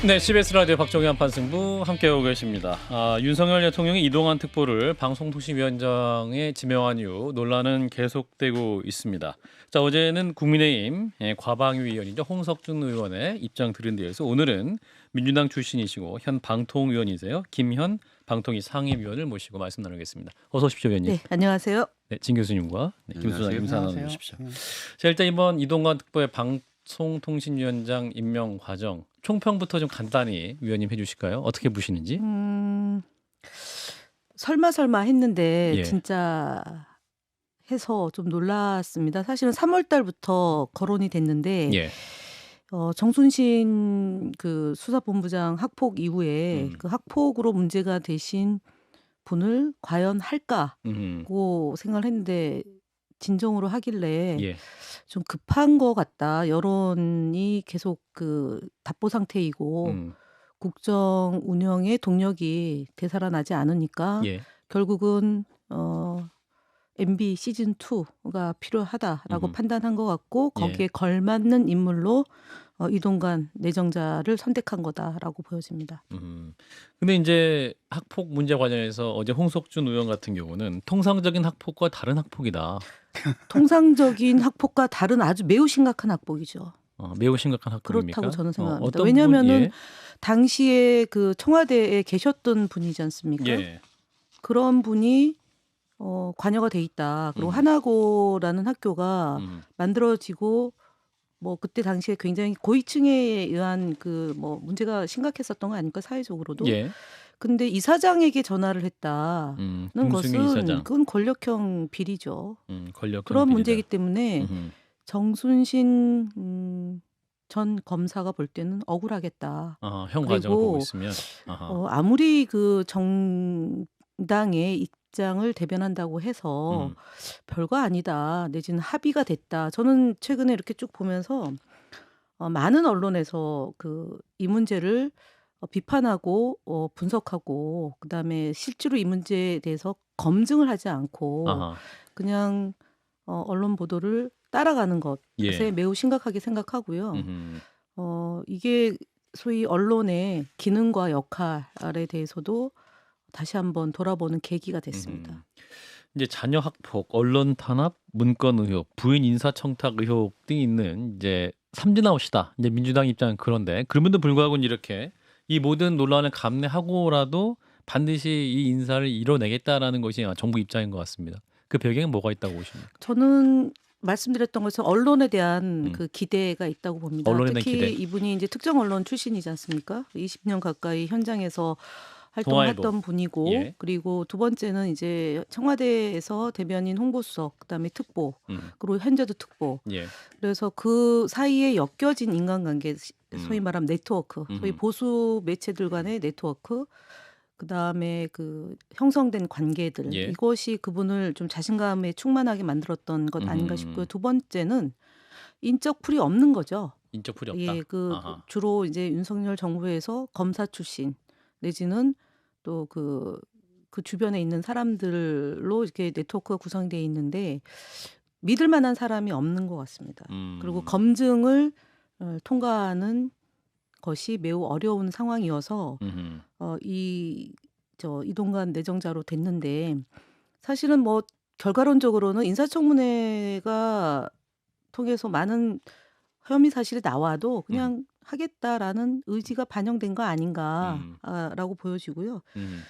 네, CBS 라디오 박정희 판승부 함께하고 계십니다. 윤석열 대통령이 이동환 특보를 방송통신위원장에 지명한 이후 논란은 계속되고 있습니다. 자, 어제는 국민의힘 과방위 의원이죠. 홍석준 의원의 입장 들은 데에서 오늘은 민주당 출신이시고 현 방통위원이세요. 김현 방통위 상임위원을 모시고 말씀 나누겠습니다. 어서 오십시오, 위원님. 네, 안녕하세요. 네, 진 교수님과 김수장 인사 안녕하세요. 나누십시오. 자, 일단 이번 이동관 특보의 방송통신위원장 임명 과정 총평부터 좀 간단히 위원님 해주실까요? 어떻게 보시는지? 설마 했는데 예. 진짜 해서 좀 놀랐습니다. 사실은 3월 달부터 거론이 됐는데 예. 정순신 그 수사본부장 학폭 이후에 그 학폭으로 문제가 되신 분을 과연 할까고 생각을 했는데 진정으로 하길래 예. 좀 급한 것 같다. 여론이 계속 그 답보 상태이고 국정 운영의 동력이 되살아나지 않으니까 예. 결국은 MB 시즌 2가 필요하다라고 판단한 것 같고 거기에 걸맞는 인물로 이동관 내정자를 선택한 거다라고 보여집니다. 근데 이제 학폭 문제 관련해서 어제 홍석준 의원 같은 경우는 통상적인 학폭과 다른 학폭이다. 통상적인 학폭과 다른 아주 매우 심각한 학폭이죠. 매우 심각한 학폭입니까? 그렇다고 저는 생각합니다. 어떤 왜냐하면은 당시에 그 청와대에 계셨던 분이지 않습니까? 예. 그런 분이 관여가 돼 있다. 그리고 하나고라는 학교가 만들어지고 뭐 그때 당시에 굉장히 고위층에 의한 그 뭐 문제가 심각했었던 거 아닙니까? 사회적으로도. 예. 근데 이사장에게 전화를 했다는 김승희 것은 이사장. 그건 권력형 비리죠. 권력형 그런 비리다. 문제이기 때문에 정순신 전 검사가 볼 때는 억울하겠다. 형 과정을 보고 그리고 있으면 아무리 그 정당의 입장을 대변한다고 해서 별거 아니다. 내지는 합의가 됐다. 저는 최근에 이렇게 쭉 보면서 많은 언론에서 그 이 문제를 비판하고 분석하고 그다음에 실제로 이 문제에 대해서 검증을 하지 않고 그냥 언론 보도를 따라가는 것에 매우 심각하게 생각하고요. 이게 소위 언론의 기능과 역할에 대해서도 다시 한번 돌아보는 계기가 됐습니다. 이제 자녀 학폭, 언론 탄압, 문건 의혹, 부인 인사청탁 의혹 등이 있는 이제 삼진아웃이다. 이제 민주당 입장은 그런데 그럼에도 불구하고 이렇게 이 모든 논란을 감내하고라도 반드시 이 인사를 이뤄내겠다라는 것이 정부 입장인 것 같습니다. 그 배경에 뭐가 있다고 보십니까? 저는 말씀드렸던 것처럼 언론에 대한 그 기대가 있다고 봅니다. 언론에 대한 특히 기대. 이분이 이제 특정 언론 출신이지 않습니까? 20년 가까이 현장에서 활동했던 동아일보. 분이고 예. 그리고 두 번째는 이제 청와대에서 대변인 홍보수석 그다음에 특보 그리고 현재도 특보 예. 그래서 그 사이에 엮여진 인간관계 소위 말하면 네트워크 소위 보수 매체들 간의 네트워크 그다음에 그 형성된 관계들 예. 이것이 그분을 좀 자신감에 충만하게 만들었던 것 아닌가 싶고요. 두 번째는 인적 풀이 없는 거죠. 인적 풀이 없다. 예, 그 주로 이제 윤석열 정부에서 검사 출신 내지는 또 그 주변에 있는 사람들로 이렇게 네트워크가 구성되어 있는데 믿을 만한 사람이 없는 것 같습니다. 그리고 검증을 통과하는 것이 매우 어려운 상황이어서 이동관 내정자로 됐는데 사실은 뭐 결과론적으로는 인사청문회가 통해서 많은 혐의 사실이 나와도 그냥 하겠다라는 의지가 반영된 거 아닌가라고 보여지고요.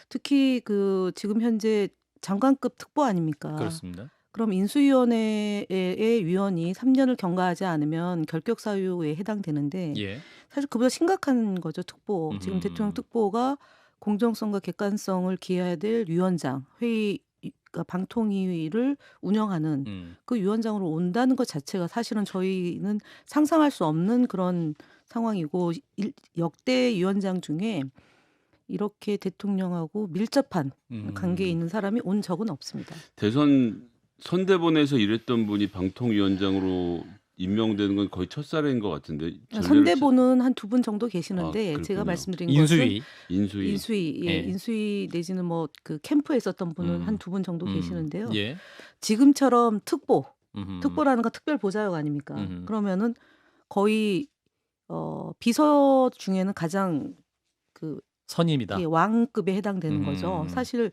특히 그 지금 현재 장관급 특보 아닙니까? 그렇습니다. 그럼 인수위원회의 위원이 3년을 경과하지 않으면 결격 사유에 해당되는데 예. 사실 그보다 심각한 거죠. 특보. 지금 대통령 특보가 공정성과 객관성을 기해야 될 위원장, 회의 그러니까 방통위를 운영하는 그 위원장으로 온다는 것 자체가 사실은 저희는 상상할 수 없는 그런 상황이고 역대 위원장 중에 이렇게 대통령하고 밀접한 관계에 있는 사람이 온 적은 없습니다. 대선 선대본에서 일했던 분이 방통위원장으로 임명되는 건 거의 첫사례인 것 같은데. 선대본은 한 두 분 정도 계시는데 제가 말씀드린 것은 인수위 내지는 뭐 그 캠프에 있었던 분은 한 두 분 정도 계시는데요. 예. 지금처럼 특보라는 건 특별 보좌역 아닙니까? 그러면은 거의 비서 중에는 가장 그 선임이다. 예, 왕급에 해당되는 거죠. 음. 사실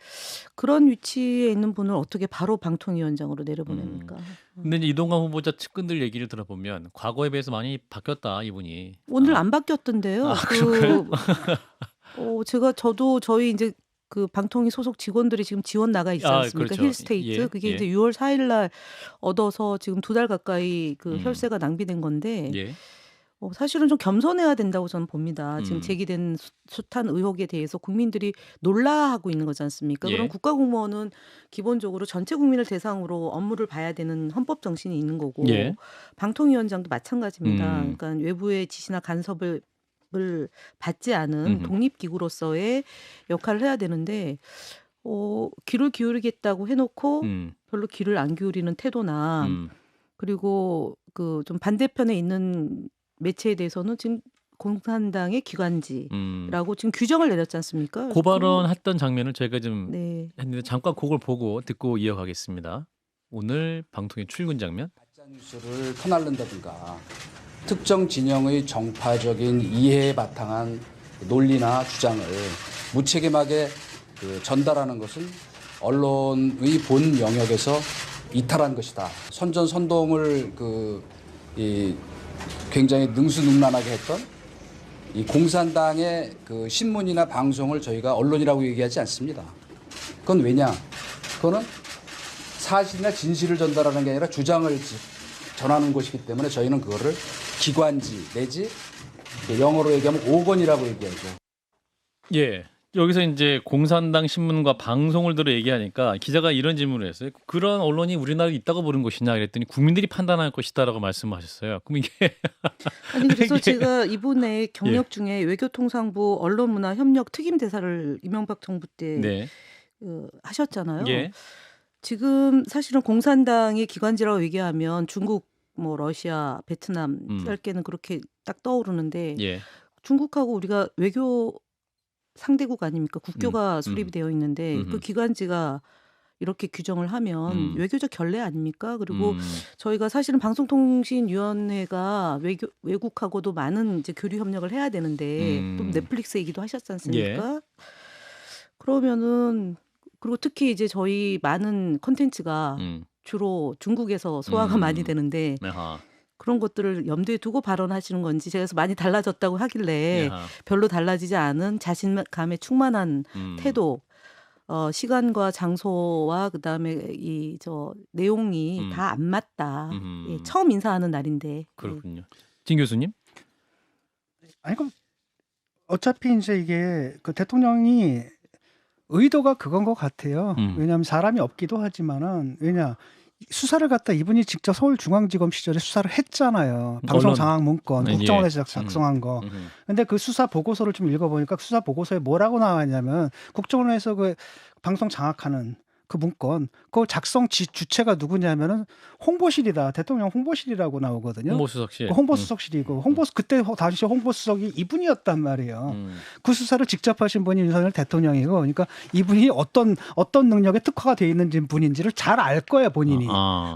그런 위치에 있는 분을 어떻게 바로 방통위원장으로 내려보냅니까? 근데 이제 이동관 후보자 측근들 얘기를 들어보면 과거에 비해서 많이 바뀌었다 이분이. 오늘 안 바뀌었던데요. 저도 저희 이제 그 방통위 소속 직원들이 지금 지원 나가 있지 않습니까? 그렇죠. 힐스테이트. 예, 그게 예. 이제 6월 4일 날 얻어서 지금 2달 가까이 그 음. 혈세가 낭비된 건데 예. 사실은 좀 겸손해야 된다고 저는 봅니다. 지금 음. 제기된 숱한 의혹에 대해서 국민들이 놀라하고 있는 거지 않습니까? 예. 그럼 국가공무원은 기본적으로 전체 국민을 대상으로 업무를 봐야 되는 헌법 정신이 있는 거고 예. 방통위원장도 마찬가지입니다. 음. 그러니까 외부의 지시나 간섭을 받지 않은 음흠. 독립기구로서의 역할을 해야 되는데 귀를 기울이겠다고 해놓고 별로 귀를 안 기울이는 태도나 그리고 그 좀 반대편에 있는 매체에 대해서는 지금 공산당의 기관지라고 지금 규정을 내렸지 않습니까? 그래서 고발언했던 장면을 저희가 좀 네. 했는데 잠깐 그걸 보고 듣고 이어가겠습니다. 오늘 방통위 출근 장면. 가짜 뉴스를 퍼날른다든가 특정 진영의 정파적인 이해에 바탕한 논리나 주장을 무책임하게 전달하는 것은 언론의 본 영역에서 이탈한 것이다. 선전선동을 굉장히 능수능란하게 했던 이 공산당의 그 신문이나 방송을 저희가 언론이라고 얘기하지 않습니다. 그건 왜냐? 그거는 사실이나 진실을 전달하는 게 아니라 주장을 전하는 것이기 때문에 저희는 그거를 기관지 내지 영어로 얘기하면 오건이라고 얘기하죠. 예. 여기서 이제 공산당 신문과 방송을 들어 얘기하니까 기자가 이런 질문을 했어요. 그런 언론이 우리나라에 있다고 보는 것이냐 그랬더니 국민들이 판단할 것이다라고 말씀하셨어요. 그럼 이게 아니 그래서 제가 이번에 경력 중에 외교통상부 언론문화협력 특임 대사를 이명박 정부 때 네. 하셨잖아요. 예. 지금 사실은 공산당의 기관지라고 얘기하면 중국, 뭐 러시아, 베트남 짧게는 그렇게 딱 떠오르는데 예. 중국하고 우리가 외교 상대국 아닙니까? 국교가 수립이 되어 있는데 그 기관지가 이렇게 규정을 하면 외교적 결례 아닙니까? 그리고 저희가 사실은 방송통신위원회가 외국하고도 많은 이제 교류 협력을 해야 되는데 또 넷플릭스 얘기도 하셨지 않습니까? 예. 그러면은 그리고 특히 이제 저희 많은 콘텐츠가 주로 중국에서 소화가 많이 되는데 아하. 그런 것들을 염두에 두고 발언하시는 건지 제가 그래서 많이 달라졌다고 하길래 아하. 별로 달라지지 않은 자신감에 충만한 태도, 시간과 장소와 그다음에 이 내용이 다 안 맞다. 예, 처음 인사하는 날인데. 그렇군요. 진 교수님? 아니 그럼 어차피 이제 이게 그 대통령이 의도가 그건 것 같아요. 왜냐하면 사람이 없기도 하지만은 수사를 갖다 이분이 직접 서울중앙지검 시절에 수사를 했잖아요. 방송 장악 문건 국정원에서 작성한 거. 근데 그 수사 보고서를 좀 읽어보니까 수사 보고서에 뭐라고 나왔냐면 국정원에서 그 방송 장악하는 그 문건, 그 작성 주체가 누구냐면은 홍보실이다. 대통령 홍보실이라고 나오거든요. 홍보수석실. 그 홍보수석실이고 그때 당시 홍보수석이 이분이었단 말이에요. 그 수사를 직접 하신 분이 윤석열 대통령이고, 그러니까 이분이 어떤 능력에 특화가 돼 있는 분인지를 잘 알 거예요 본인이.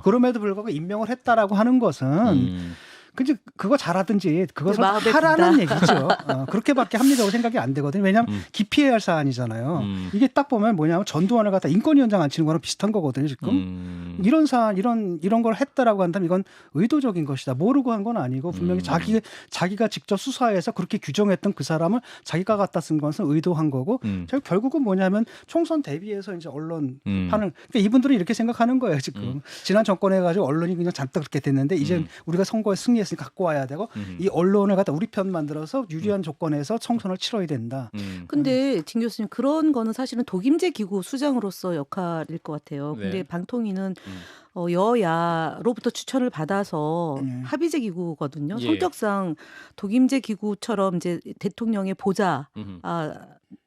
그럼에도 불구하고 임명을 했다라고 하는 것은. 근데 그거 잘하든지 그것을 하라는 얘기죠. 그렇게밖에 합리적으로 생각이 안 되거든요. 왜냐하면 기피해야 할 사안이잖아요. 이게 딱 보면 뭐냐면 전두환을 갖다 인권위원장 앉히는 거랑 비슷한 거거든요. 지금 이런 사안 이런 걸 했다라고 한다면 이건 의도적인 것이다. 모르고 한 건 아니고 분명히 자기가 직접 수사해서 그렇게 규정했던 그 사람을 자기가 갖다 쓴 것은 의도한 거고 결국은 뭐냐면 총선 대비해서 이제 언론 판을 그러니까 이분들은 이렇게 생각하는 거예요. 지금 지난 정권에 가지고 언론이 그냥 잔뜩 그렇게 됐는데 이제 우리가 선거에 승리했으니까 갖고 와야 되고 이 언론을 갖다 우리 편 만들어서 유리한 조건에서 총선을 치러야 된다. 근데 진 교수님 그런 거는 사실은 독임제 기구 수장으로서 역할일 것 같아요. 근데 네. 방통위는 여야로부터 추천을 받아서 합의제 기구거든요. 예. 성격상 독임제 기구처럼 이제 대통령의 보좌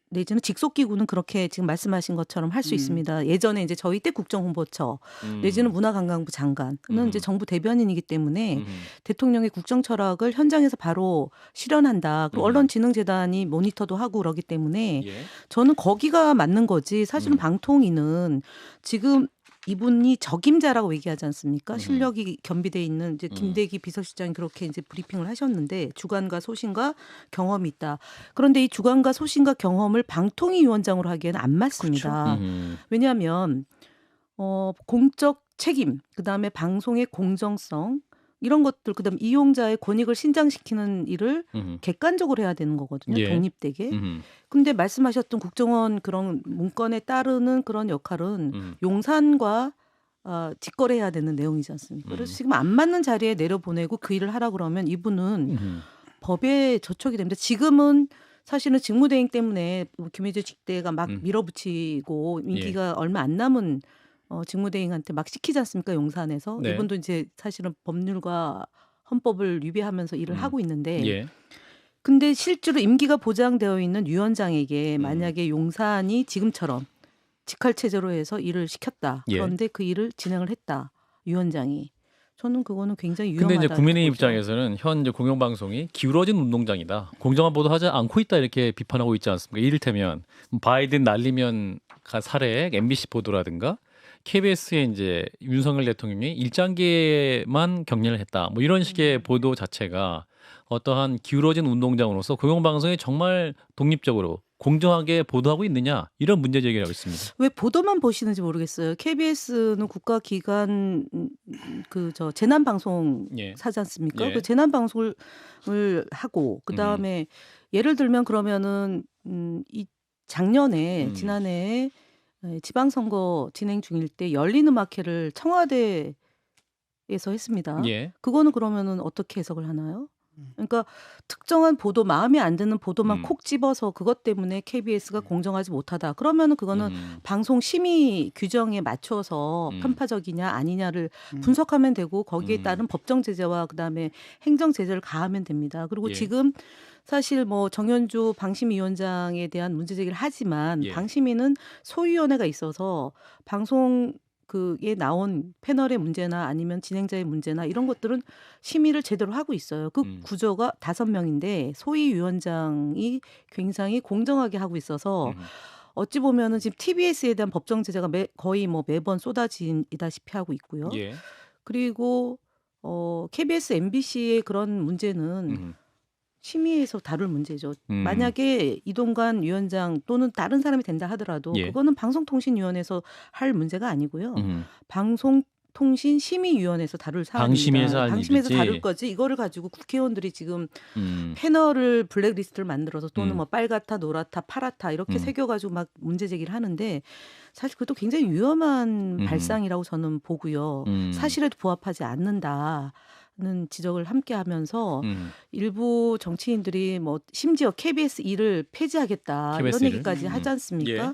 내지는 직속 기구는 그렇게 지금 말씀하신 것처럼 할 수 있습니다. 예전에 이제 저희 때 국정홍보처 내지는 문화관광부 장관은 이제 정부 대변인이기 때문에 대통령의 국정 철학을 현장에서 바로 실현한다. 그리고 언론진흥재단이 모니터도 하고 그러기 때문에 예. 저는 거기가 맞는 거지. 사실은 방통위는 지금 이분이 적임자라고 얘기하지 않습니까? 음. 실력이 겸비돼 있는 이제 음. 김대기 비서실장이 그렇게 이제 브리핑을 하셨는데 주관과 소신과 경험이 있다. 그런데 이 주관과 소신과 경험을 방통위원장으로 하기에는 안 맞습니다. 왜냐하면 공적 책임, 그다음에 방송의 공정성 이런 것들, 그다음 이용자의 권익을 신장시키는 일을 객관적으로 해야 되는 거거든요. 예. 독립되게. 근데 말씀하셨던 국정원 그런 문건에 따르는 그런 역할은 용산과 직거래해야 되는 내용이지 않습니까? 그래서 지금 안 맞는 자리에 내려보내고 그 일을 하라 그러면 이분은 법에 저촉이 됩니다. 지금은 사실은 직무대행 때문에 김혜재 직대가 막 밀어붙이고 임기가 얼마 안 남은 직무대행한테 막 시키지 않습니까? 용산에서. 네. 이분도 이제 사실은 법률과 헌법을 위배하면서 일을 하고 있는데 예. 근데 실제로 임기가 보장되어 있는 위원장에게 만약에 용산이 지금처럼 직할체제로 해서 일을 시켰다. 예. 그런데 그 일을 진행을 했다. 위원장이. 저는 그거는 굉장히 근데 위험하다. 이제 국민의힘 입장에서는 현 이제 공영방송이 기울어진 운동장이다. 공정한 보도하지 않고 있다 이렇게 비판하고 있지 않습니까? 이를테면 바이든 날리면 사례 MBC 보도라든가 KBS에 이제 윤석열 대통령이 일장기에만 격려를 했다. 뭐 이런 식의 보도 자체가 어떠한 기울어진 운동장으로서 공영방송이 정말 독립적으로 공정하게 보도하고 있느냐 이런 문제 제기를 하고 있습니다. 왜 보도만 보시는지 모르겠어요. KBS는 국가기관 재난 방송 예. 사지 않습니까? 예. 그 재난 방송을 하고 그 다음에 예를 들면 그러면은 이 작년에 지난해에 지방선거 진행 중일 때 열린음악회를 청와대에서 했습니다. 예. 그거는 그러면은 어떻게 해석을 하나요? 그러니까 특정한 보도, 마음에 안 드는 보도만 콕 집어서 그것 때문에 KBS가 공정하지 못하다. 그러면은 그거는 방송 심의 규정에 맞춰서 편파적이냐 아니냐를 분석하면 되고 거기에 따른 법정 제재와 그다음에 행정 제재를 가하면 됩니다. 그리고 예. 지금 사실 뭐 정현주 방심위원장에 대한 문제 제기를 하지만 예. 방심위는 소위원회가 있어서 방송 그에 나온 패널의 문제나 아니면 진행자의 문제나 이런 것들은 심의를 제대로 하고 있어요. 그 구조가 5명인데 소위위원장이 굉장히 공정하게 하고 있어서 어찌 보면은 지금 TBS에 대한 법정 제재가 거의 뭐 매번 쏟아지다시피 하고 있고요. 예. 그리고 KBS, MBC의 그런 문제는 심의에서 다룰 문제죠. 만약에 이동관 위원장 또는 다른 사람이 된다 하더라도 예. 그거는 방송통신위원회에서 할 문제가 아니고요. 방송통신심의위원회에서 다룰 사안입니다. 방심위에서 할 방심위에서 일이지. 다룰 거지. 이거를 가지고 국회의원들이 지금 음. 패널을 블랙리스트를 만들어서 또는 음. 뭐 빨갛다, 노랗다, 파랗다 이렇게 새겨가지고 막 문제 제기를 하는데 사실 그것도 굉장히 위험한 발상이라고 저는 보고요. 사실에도 부합하지 않는다. 는 지적을 함께 하면서 일부 정치인들이 뭐 심지어 KBS 2를 폐지하겠다 KBS 이런 를? 얘기까지 하지 않습니까? 예.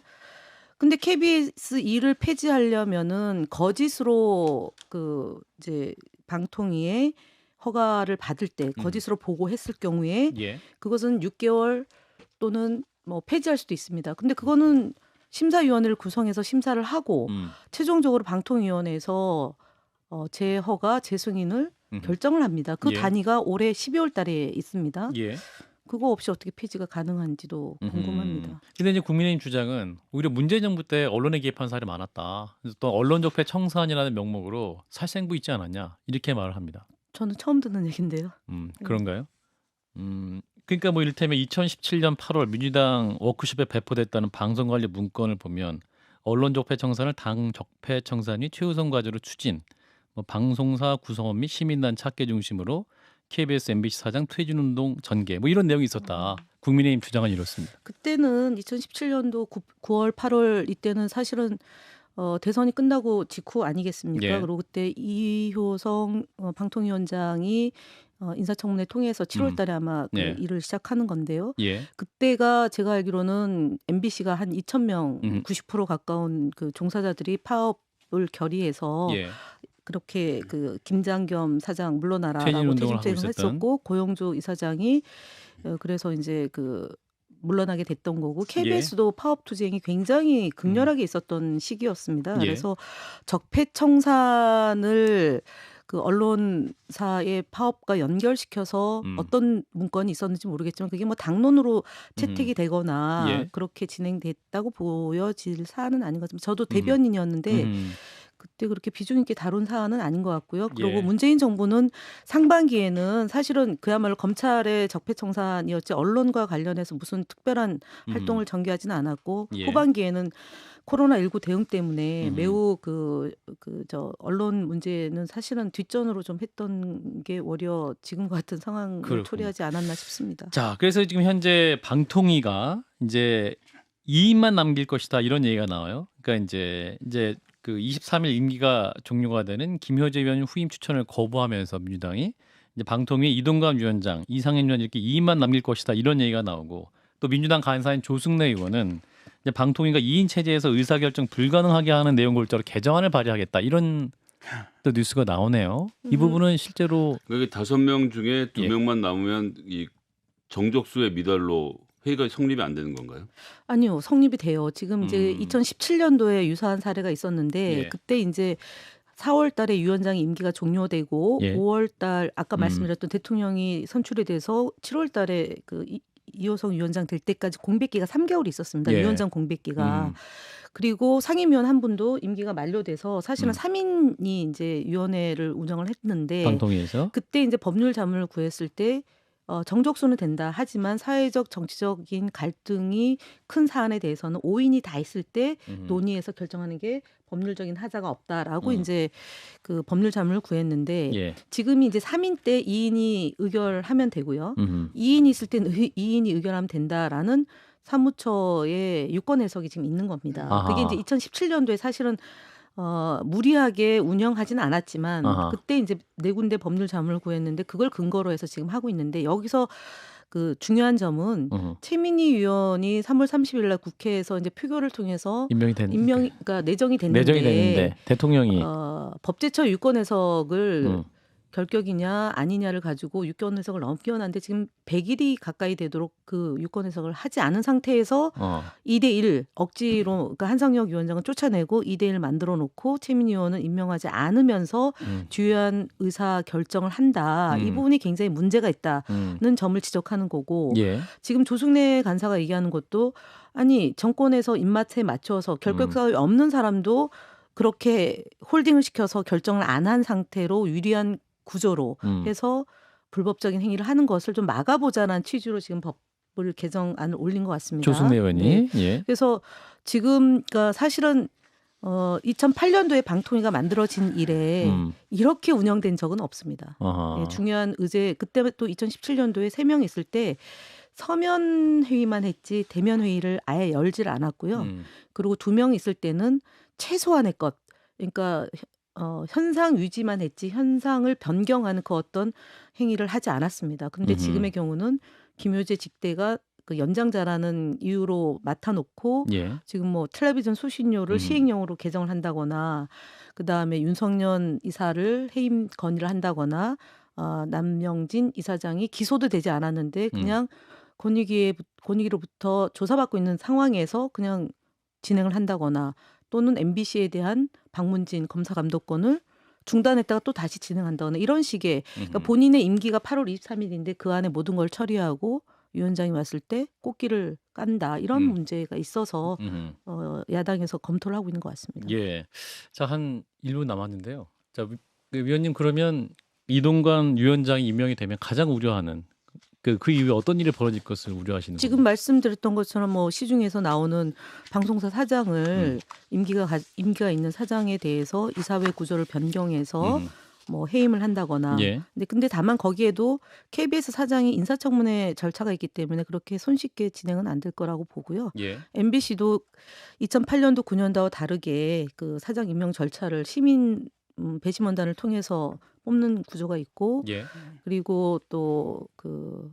근데 KBS 2를 폐지하려면은 거짓으로 그 이제 방통위에 허가를 받을 때 거짓으로 보고했을 경우에 예. 그것은 6개월 또는 뭐 폐지할 수도 있습니다. 근데 그거는 심사위원회를 구성해서 심사를 하고 최종적으로 방통위원회에서 재허가 재승인을 결정을 합니다. 그 예. 단위가 올해 12월 달에 있습니다. 예. 그거 없이 어떻게 폐지가 가능한지도 궁금합니다. 근데 이제 국민의힘 주장은 오히려 문재인 정부 때 언론에 개입한 사례 많았다. 그래서 또 언론적폐 청산이라는 명목으로 살생부 있지 않았냐 이렇게 말을 합니다. 저는 처음 듣는 얘긴데요. 그런가요? 그러니까 뭐 이를테면 2017년 8월 민주당 워크숍에 배포됐다는 방송관리 문건을 보면 언론적폐 청산을 당 적폐 청산이 최우선 과제로 추진, 뭐 방송사 구성원 및 시민단 찾기 중심으로 KBS, MBC 사장 퇴진운동 전개 뭐 이런 내용이 있었다. 국민의힘 주장은 이렇습니다. 그때는 2017년도 9월, 8월 이때는 사실은 대선이 끝나고 직후 아니겠습니까? 예. 그리고 그때 이효성 방통위원장이 인사청문회 통해서 7월 달에 아마 그 예. 일을 시작하는 건데요. 예. 그때가 제가 알기로는 MBC가 한 2,000명, 90% 가까운 그 종사자들이 파업을 결의해서 예. 그렇게 그 김장겸 사장 물러나라라고 퇴진운동을 하고 퇴진을 있었던. 했었고 고영조 이사장이 그래서 이제 그 물러나게 됐던 거고 KBS도 파업 투쟁이 굉장히 극렬하게 있었던 시기였습니다. 예. 그래서 적폐 청산을 그 언론사의 파업과 연결시켜서 어떤 문건이 있었는지 모르겠지만 그게 뭐 당론으로 채택이 되거나 예. 그렇게 진행됐다고 보여질 사안은 아닌 것 같습니다. 저도 대변인이었는데 그때 그렇게 비중 있게 다룬 사안은 아닌 것 같고요. 그리고 예. 문재인 정부는 상반기에는 사실은 그야말로 검찰의 적폐청산이었지 언론과 관련해서 무슨 특별한 활동을 전개하지는 않았고 예. 후반기에는 코로나19 대응 때문에 음흠. 매우 언론 문제는 사실은 뒷전으로 좀 했던 게 오히려 지금과 같은 상황을 그렇군요. 초래하지 않았나 싶습니다. 자, 그래서 지금 현재 방통위가 이제 2인만 남길 것이다 이런 얘기가 나와요. 그러니까 이제 그 23일 임기가 종료가 되는 김효재 의원 후임 추천을 거부하면서 민주당이 이제 방통위 이동관 위원장, 이상임 위원 이렇게 2인만 남길 것이다 이런 얘기가 나오고 또 민주당 간사인 조승래 의원은 이제 방통위가 2인 체제에서 의사결정 불가능하게 하는 내용 골자로 개정안을 발의하겠다 이런 또 뉴스가 나오네요. 이 부분은 실제로 그게 5명 중에 예. 2명만 남으면 이 정족수의 미달로 회의가 성립이 안 되는 건가요? 아니요, 성립이 돼요. 지금 이제 2017년도에 유사한 사례가 있었는데 예. 그때 이제 4월 달에 위원장이 임기가 종료되고 예. 5월 달 아까 말씀드렸던 대통령이 선출이 돼서 7월 달에 이호성 위원장 될 때까지 공백기가 3개월이 있었습니다. 예. 위원장 공백기가. 음. 그리고 상임위원 한 분도 임기가 만료돼서 사실은 음. 3인이 이제 위원회를 운영을 했는데 방통위에서 그때 이제 법률 자문을 구했을 때 정족수는 된다. 하지만 사회적 정치적인 갈등이 큰 사안에 대해서는 5인이 다 있을 때 논의해서 결정하는 게 법률적인 하자가 없다라고 이제 그 법률 자문을 구했는데 예. 지금이 이제 3인 때 2인이 의결하면 되고요. 음흠. 2인이 있을 때는 2인이 의결하면 된다라는 사무처의 유권 해석이 지금 있는 겁니다. 아하. 그게 이제 2017년도에 사실은 무리하게 운영하지는 않았지만 아하. 그때 이제 4군데 법률 자문을 구했는데 그걸 근거로 해서 지금 하고 있는데 여기서 그 중요한 점은 최민희 위원이 3월 30일 날 국회에서 이제 표결을 통해서 그러니까 내정이 됐는데 대통령이 법제처 유권 해석을 결격이냐 아니냐를 가지고 유권 해석을 넘겨놨는데 지금 100일이 가까이 되도록 그 유권 해석을 하지 않은 상태에서 2대1 억지로 그러니까 한상혁 위원장은 쫓아내고 2대1 만들어 놓고 최민희 의원은 임명하지 않으면서 주요한 의사 결정을 한다. 이 부분이 굉장히 문제가 있다는 점을 지적하는 거고 예. 지금 조승래 간사가 얘기하는 것도 아니 정권에서 입맛에 맞춰서 결격사유 없는 사람도 그렇게 홀딩을 시켜서 결정을 안 한 상태로 유리한 구조로 해서 불법적인 행위를 하는 것을 좀 막아보자는 취지로 지금 법을 개정안을 올린 것 같습니다. 조승래 의원이. 네. 예. 그래서 지금 그러니까 사실은 2008년도에 방통위가 만들어진 이래 이렇게 운영된 적은 없습니다. 예, 중요한 의제 그때 또 2017년도에 3명 있을 때 서면 회의만 했지 대면 회의를 아예 열지를 않았고요. 그리고 2명 있을 때는 최소한의 것 그러니까 현상 유지만 했지 현상을 변경하는 그 어떤 행위를 하지 않았습니다. 그런데 지금의 경우는 김효재 직대가 그 연장자라는 이유로 맡아놓고 예. 지금 뭐 텔레비전 수신료를 시행령으로 개정을 한다거나 그다음에 윤석열 이사를 해임 건의를 한다거나 남영진 이사장이 기소도 되지 않았는데 그냥 권익위로부터 조사받고 있는 상황에서 그냥 진행을 한다거나 또는 MBC에 대한 박문진 검사 감독권을 중단했다가 또 다시 진행한다거나 이런 식의 그러니까 본인의 임기가 8월 23일인데 그 안에 모든 걸 처리하고 위원장이 왔을 때 꽃길을 깐다 이런 문제가 있어서 야당에서 검토를 하고 있는 것 같습니다. 예. 자, 한 1분 남았는데요. 자, 위원님 그러면 이동관 위원장이 임명이 되면 가장 우려하는 그 이후에 어떤 일이 벌어질 것을 우려하시는 지금 건가요? 말씀드렸던 것처럼 뭐 시중에서 나오는 방송사 사장을 임기가 있는 사장에 대해서 이사회 구조를 변경해서 뭐 해임을 한다거나. 예. 근데 다만 거기에도 KBS 사장이 인사청문회 절차가 있기 때문에 그렇게 손쉽게 진행은 안 될 거라고 보고요. 예. MBC도 2008년도 9년도와 다르게 그 사장 임명 절차를 시민 배심원단을 통해서 뽑는 구조가 있고 예. 그리고 또 그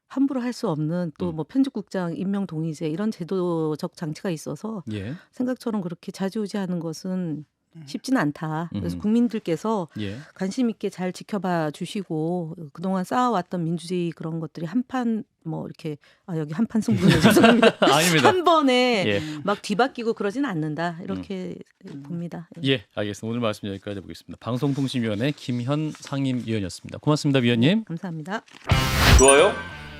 함부로 할 수 없는 또 뭐 편집국장 임명 동의제 이런 제도적 장치가 있어서 예. 생각처럼 그렇게 좌지우지하는 것은 쉽지는 않다. 그래서 국민들께서 예. 관심 있게 잘 지켜봐 주시고 그동안 쌓아왔던 민주주의 그런 것들이 한판 뭐 이렇게 여기 한판 승부는 죄송합니다. 아닙니다. 한 번에 예. 막 뒤바뀌고 그러지는 않는다. 이렇게 봅니다. 예, 알겠습니다. 오늘 말씀 여기까지 해보겠습니다. 방송통신위원회 김현 상임위원이었습니다. 고맙습니다, 위원님. 감사합니다. 좋아요,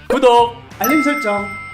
구독. 알림 설정.